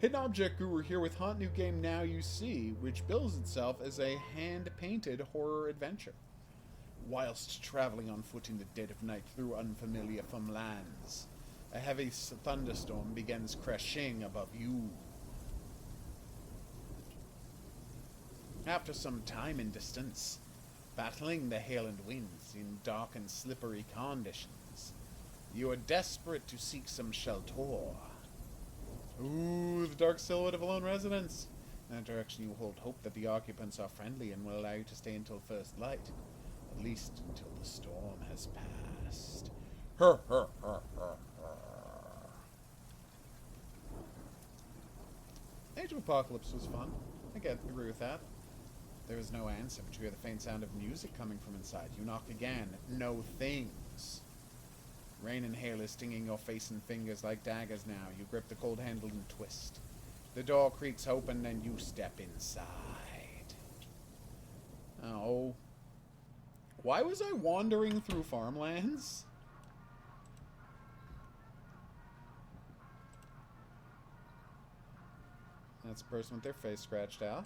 Hidden Object Guru here with Haunt New Game Now You See, which bills itself as a hand-painted horror adventure. Whilst travelling on foot in the dead of night through unfamiliar lands, a heavy thunderstorm begins crashing above you. After some time and distance, battling the hail and winds in dark and slippery conditions, you are desperate to seek some shelter. Ooh, the dark silhouette of a lone residence. In that direction you hold hope that the occupants are friendly and will allow you to stay until first light. At least until the storm has passed. Her, her, her, her, her. Age of Apocalypse was fun. I agree with that. There is no answer, but you hear the faint sound of music coming from inside. You knock again. No things. Rain and hail is stinging your face and fingers like daggers now. You grip the cold handle and twist. The door creaks open and you step inside. Oh. Why was I wandering through farmlands? That's a person with their face scratched off.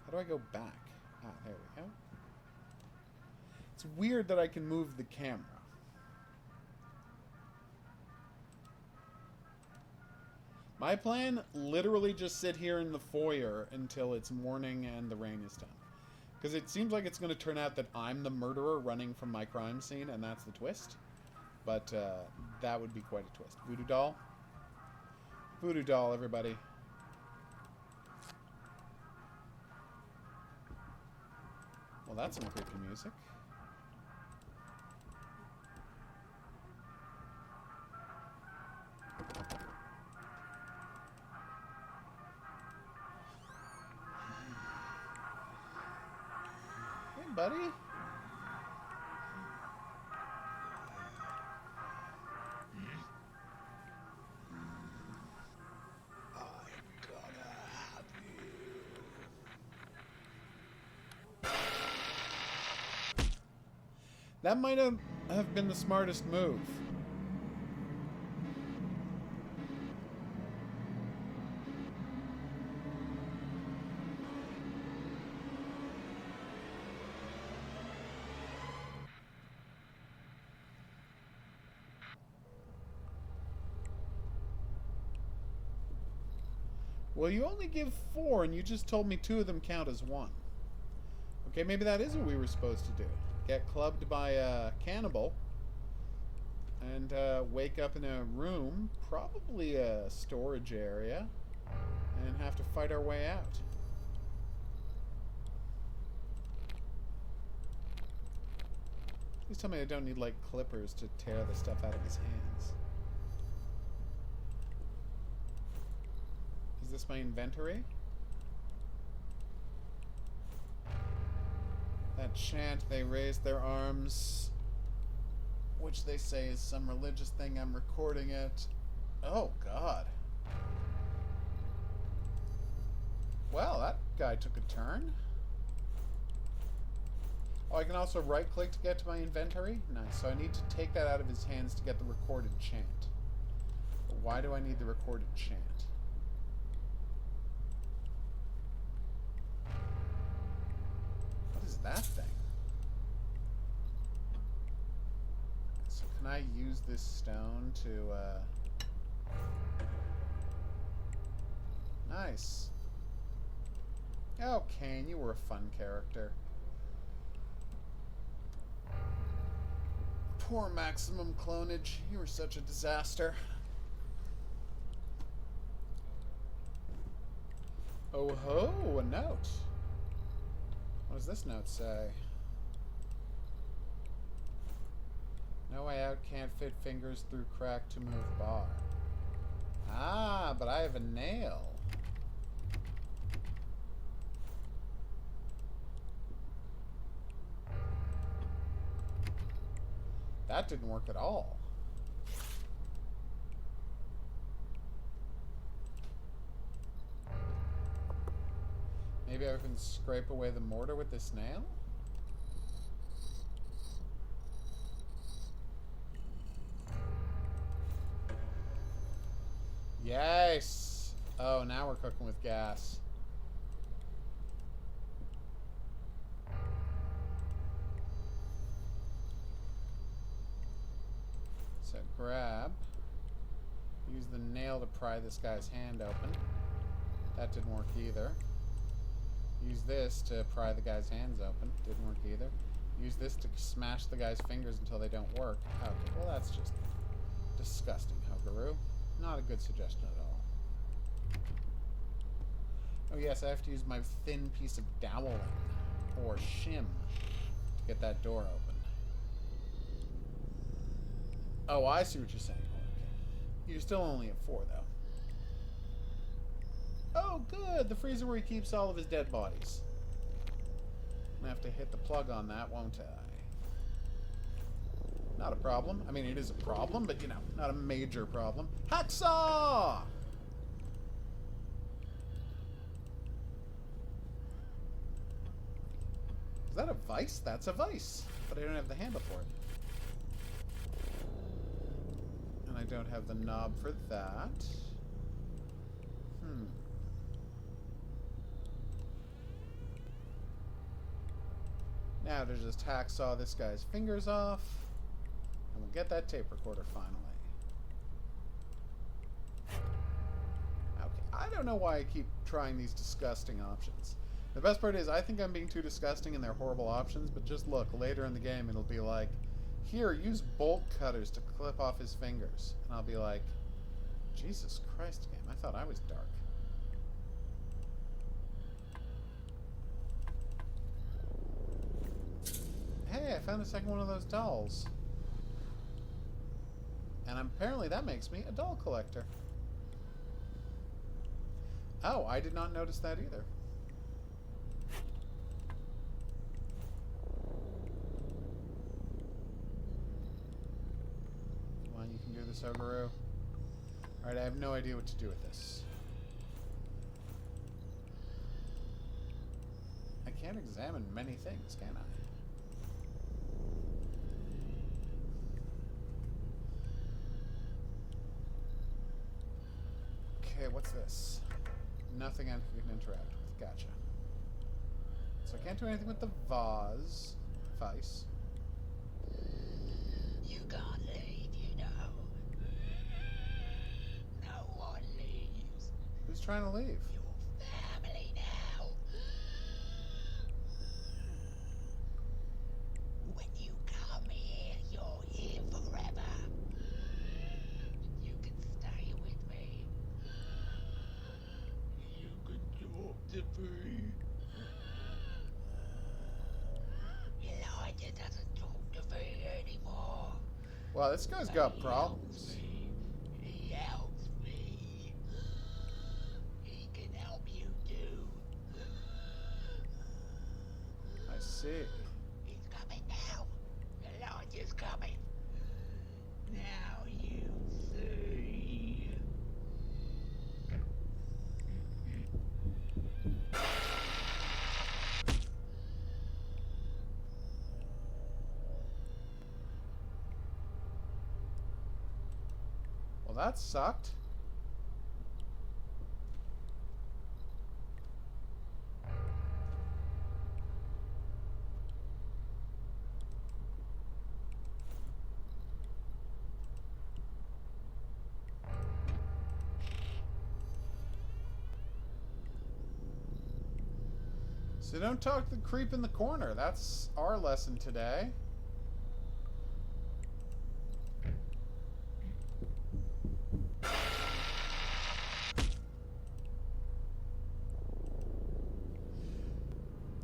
How do I go back? Ah, there we go. It's weird that I can move the camera. My plan, literally just sit here in the foyer until it's morning and the rain is done. Because it seems like it's going to turn out that I'm the murderer running from my crime scene, and that's the twist. But that would be quite a twist. Voodoo doll? Voodoo doll, everybody. Well, that's some creepy music. Hey, buddy. That might have been the smartest move. Well, you only give 4, and you just told me 2 of them count as 1. Okay, maybe that is what we were supposed to do. Get clubbed by a cannibal, and wake up in a room, probably a storage area, and have to fight our way out. Please tell me I don't need, like, clippers to tear the stuff out of his hands. Is this my inventory? That chant, they raise their arms, which they say is some religious thing. I'm recording it. Oh, God. Well, that guy took a turn. Oh, I can also right-click to get to my inventory? Nice. So I need to take that out of his hands to get the recorded chant. But why do I need the recorded chant? What is that thing? So can I use this stone to, Nice. Oh, Kane, you were a fun character. Poor Maximum Clonage. You were such a disaster. Oh ho, a note. What does this note say? No way out, can't fit fingers through crack to move bar. Ah, but I have a nail. That didn't work at all. Maybe I can scrape away the mortar with this nail? Yay! Nice! Oh, now we're cooking with gas. So grab. Use the nail to pry this guy's hand open. That didn't work either. Use this to pry the guy's hands open. Didn't work either. Use this to smash the guy's fingers until they don't work. Okay, well that's just disgusting, Hogaru. Not a good suggestion at all. Oh yes, I have to use my thin piece of doweling, or shim, to get that door open. Oh, I see what you're saying. Okay. You're still only at 4, though. Oh, good! The freezer where he keeps all of his dead bodies. I'm gonna have to hit the plug on that, won't I? Not a problem. I mean, it is a problem, but, you know, not a major problem. Hacksaw! Is that a vice? That's a vice. But I don't have the handle for it. And I don't have the knob for that. Now to just hacksaw this guy's fingers off. And we'll get that tape recorder finally. Okay, I don't know why I keep trying these disgusting options. The best part is I think I'm being too disgusting and they're horrible options, but just look, later in the game it'll be like, here, use bolt cutters to clip off his fingers. And I'll be like, Jesus Christ, game, I thought I was dark. Hey, I found a second one of those dolls. And apparently that makes me a doll collector. Oh, I did not notice that either. Come on, you can do this, Hogaru. Alright, I have no idea what to do with this. I can't examine many things, can I? Okay, what's this? Nothing I can interact with. Gotcha. So I can't do anything with the vase. Vice. You can't leave, you know. No one leaves. Who's trying to leave? Your family now. When you come here, you're here forever. You can stay with me. You can talk to me. Elijah doesn't talk to me anymore. Well, this guy's got problems. He helps me. He can help you too. I see. He's coming now. Elijah's coming. Now you see. Well, that sucked. So don't talk to the creep in the corner. That's our lesson today.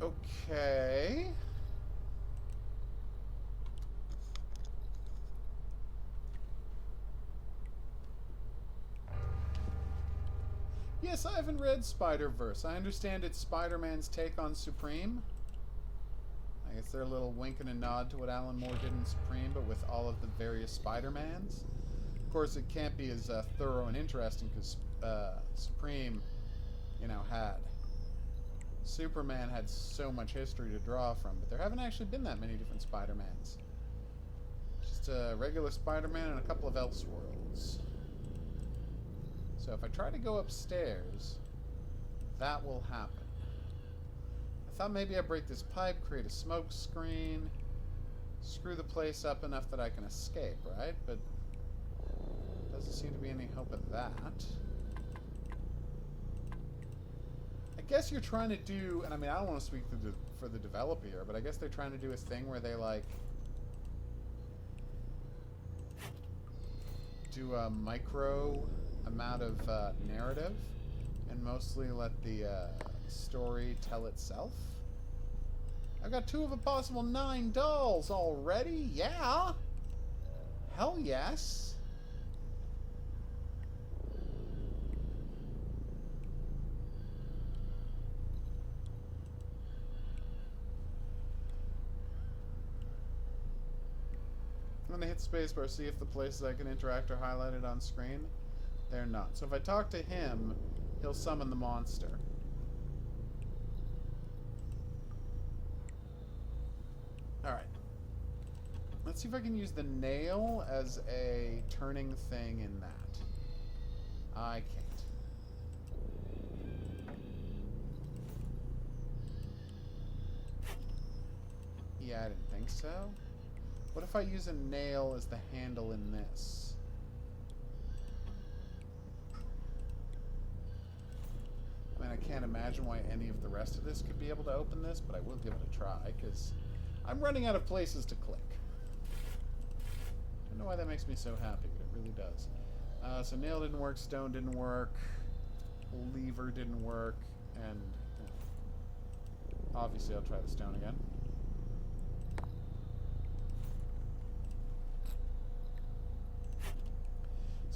Okay. Yes, I haven't read Spider-Verse. I understand it's Spider-Man's take on Supreme. I guess they're a little wink and a nod to what Alan Moore did in Supreme, but with all of the various Spider-Mans. Of course, it can't be as thorough and interesting because Supreme, you know, Superman had so much history to draw from, but there haven't actually been that many different Spider-Mans. Just a regular Spider-Man and a couple of Elseworlds. So if I try to go upstairs, that will happen. I thought maybe I'd break this pipe, create a smoke screen, screw the place up enough that I can escape, right? But doesn't seem to be any hope of that. I guess you're trying to do, and I mean, I don't want to speak for the developer here, but I guess they're trying to do a thing where they, like, do a micro amount of narrative and mostly let the story tell itself. I've got 2 of a possible 9 dolls already. Yeah. Hell yes. I'm going to hit spacebar, see if the places I can interact are highlighted on screen. They're not. So if I talk to him, he'll summon the monster. Alright. Let's see if I can use the nail as a turning thing in that. I can't. Yeah, I didn't think so. What if I use a nail as the handle in this? I mean, I can't imagine why any of the rest of this could be able to open this, but I will give it a try, because I'm running out of places to click. I don't know why that makes me so happy, but it really does. So nail didn't work, stone didn't work, lever didn't work, and obviously I'll try the stone again.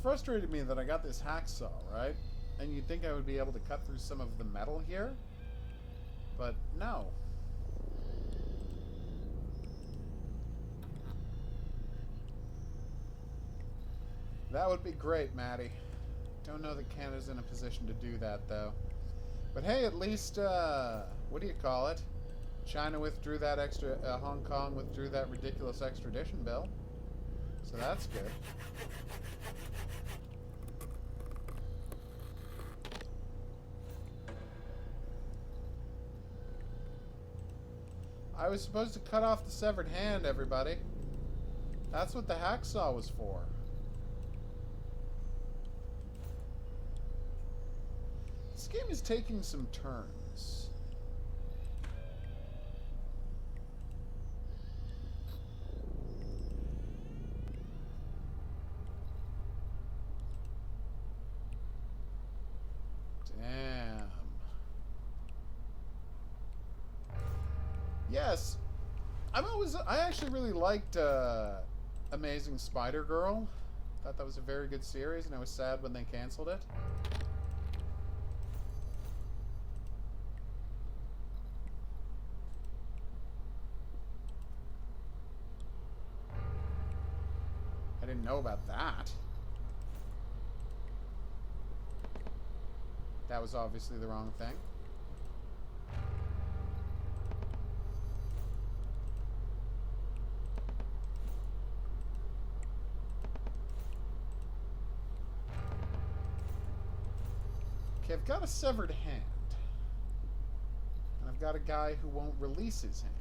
Frustrated me that I got this hacksaw, right? And you'd think I would be able to cut through some of the metal here, but no. That would be great, Maddie. Don't know that Canada's in a position to do that, though. But hey, at least, what do you call it? China withdrew that Hong Kong withdrew that ridiculous extradition bill. So that's good. I was supposed to cut off the severed hand, everybody. That's what the hacksaw was for. This game is taking some turns. Damn. Yes, I actually really liked Amazing Spider-Girl. Thought that was a very good series, and I was sad when they canceled it. I didn't know about that. That was obviously the wrong thing. Okay, I've got a severed hand. And I've got a guy who won't release his hand.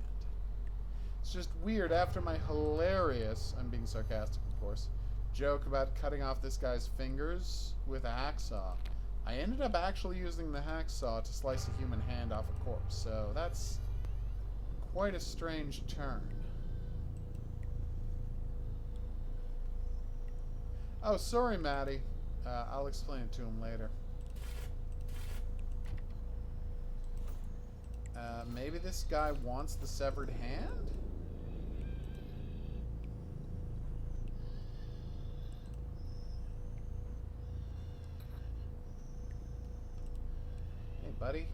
It's just weird after my hilarious, I'm being sarcastic of course, joke about cutting off this guy's fingers with a hacksaw. I ended up actually using the hacksaw to slice a human hand off a corpse, so that's quite a strange turn. Oh, sorry, Maddie. I'll explain it to him later. Maybe this guy wants the severed hand? Hey, buddy.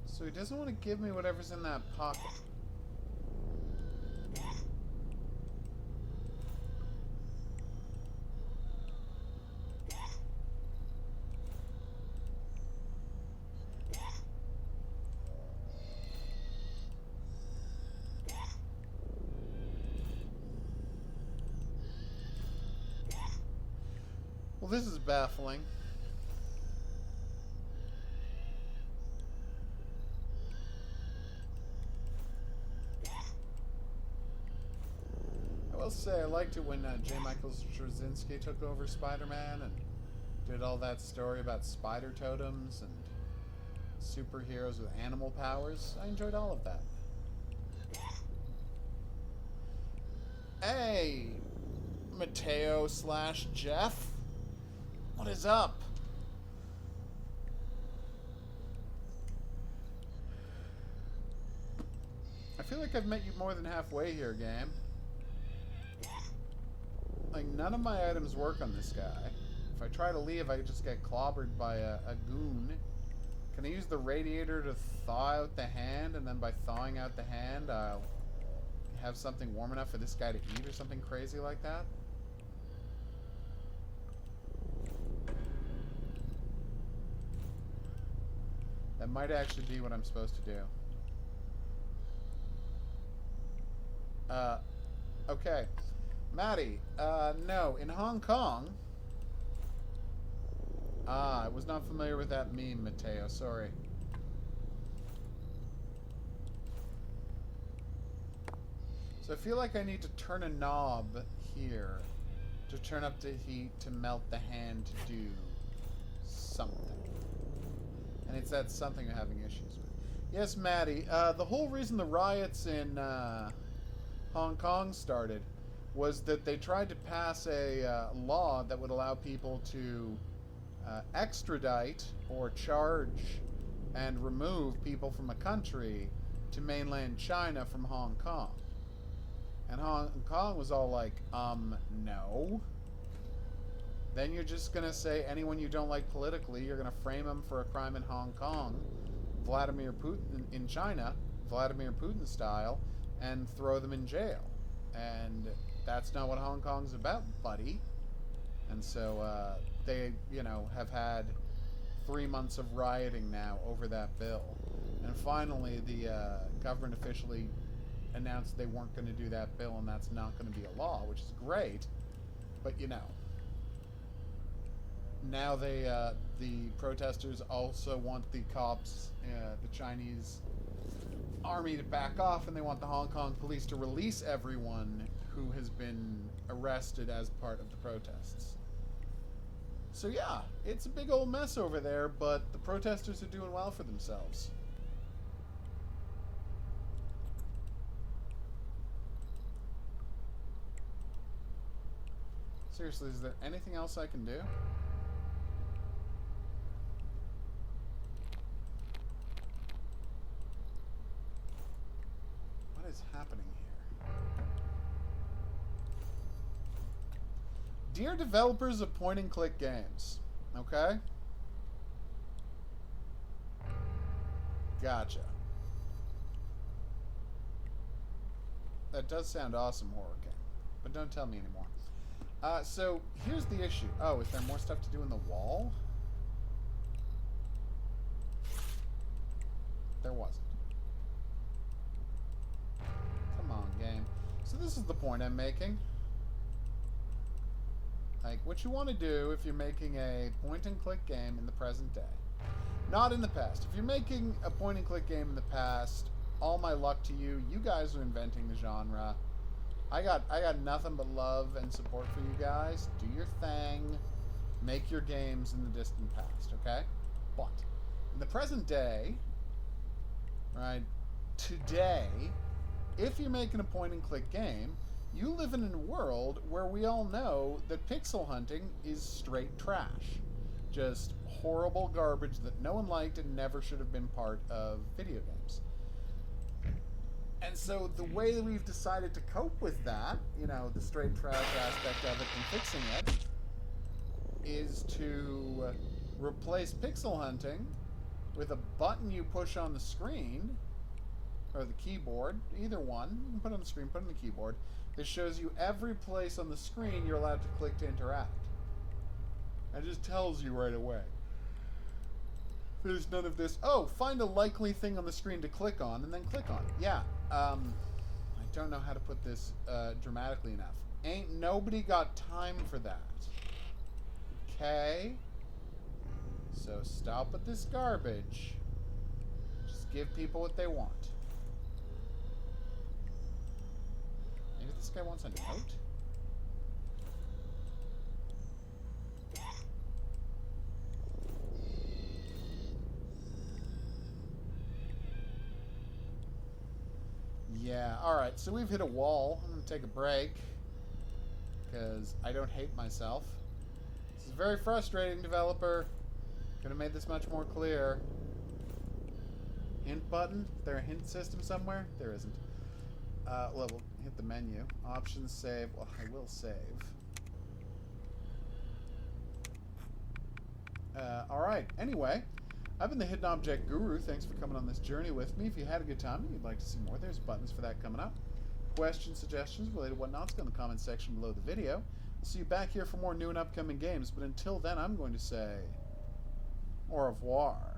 So he doesn't want to give me whatever's in that pocket. Well, this is baffling. I will say I liked it when J. Michael Straczynski took over Spider-Man and did all that story about spider totems and superheroes with animal powers. I enjoyed all of that. Hey, Mateo / Jeff. What is up? I feel like I've met you more than halfway here, game. Like, none of my items work on this guy. If I try to leave, I just get clobbered by a goon. Can I use the radiator to thaw out the hand, and then by thawing out the hand, I'll have something warm enough for this guy to eat or something crazy like that? That might actually be what I'm supposed to do. Okay. Maddie, no. In Hong Kong... Ah, I was not familiar with that meme, Mateo. Sorry. So I feel like I need to turn a knob here to turn up the heat to melt the hand to do something. And it's that something I'm having issues with. Yes, Maddie. The whole reason the riots in Hong Kong started was that they tried to pass a law that would allow people to extradite or charge and remove people from a country to mainland China from Hong Kong. And Hong Kong was all like, no. Then you're just going to say anyone you don't like politically, you're going to frame them for a crime in Hong Kong, Vladimir Putin in China, Vladimir Putin style, and throw them in jail. And that's not what Hong Kong's about, buddy. And so they, you know, have had 3 months of rioting now over that bill. And finally, the government officially announced they weren't going to do that bill, and that's not going to be a law, which is great. But, you know, now they, the protesters also want the cops, the Chinese army to back off, and they want the Hong Kong police to release everyone who has been arrested as part of the protests. So yeah, it's a big old mess over there, but the protesters are doing well for themselves. Seriously, is there anything else I can do? What is happening here? Dear developers of point-and-click games, okay? Gotcha. That does sound awesome, horror game. But don't tell me anymore. So, here's the issue. Oh, is there more stuff to do in the wall? There wasn't. Come on, game. So this is the point I'm making. Like, what you want to do if you're making a point-and-click game in the present day. Not in the past. If you're making a point-and-click game in the past, all my luck to you. You guys are inventing the genre. I got nothing but love and support for you guys. Do your thing. Make your games in the distant past, okay? But in the present day, right, today, if you're making a point-and-click game, you live in a world where we all know that pixel hunting is straight trash. Just horrible garbage that no one liked and never should have been part of video games. And so the way that we've decided to cope with that, you know, the straight trash aspect of it and fixing it, is to replace pixel hunting with a button you push on the screen, or the keyboard, either one, you can put it on the screen, put it on the keyboard, that shows you every place on the screen you're allowed to click to interact. It just tells you right away. There's none of this, oh, find a likely thing on the screen to click on, and then click on it. Yeah, I don't know how to put this dramatically enough. Ain't nobody got time for that. Okay. So stop with this garbage. Just give people what they want. Maybe this guy wants a note? Yeah, alright, so we've hit a wall. I'm going to take a break. Because I don't hate myself. This is very frustrating, developer. Could have made this much more clear. Hint button? Is there a hint system somewhere? There isn't. Well, we'll hit the menu. Options, save. Well, I will save. Alright, anyway. I've been the Hidden Object Guru. Thanks for coming on this journey with me. If you had a good time and you'd like to see more, there's buttons for that coming up. Questions, suggestions, related whatnots, go in the comment section below the video. I'll see you back here for more new and upcoming games, but until then, I'm going to say au revoir.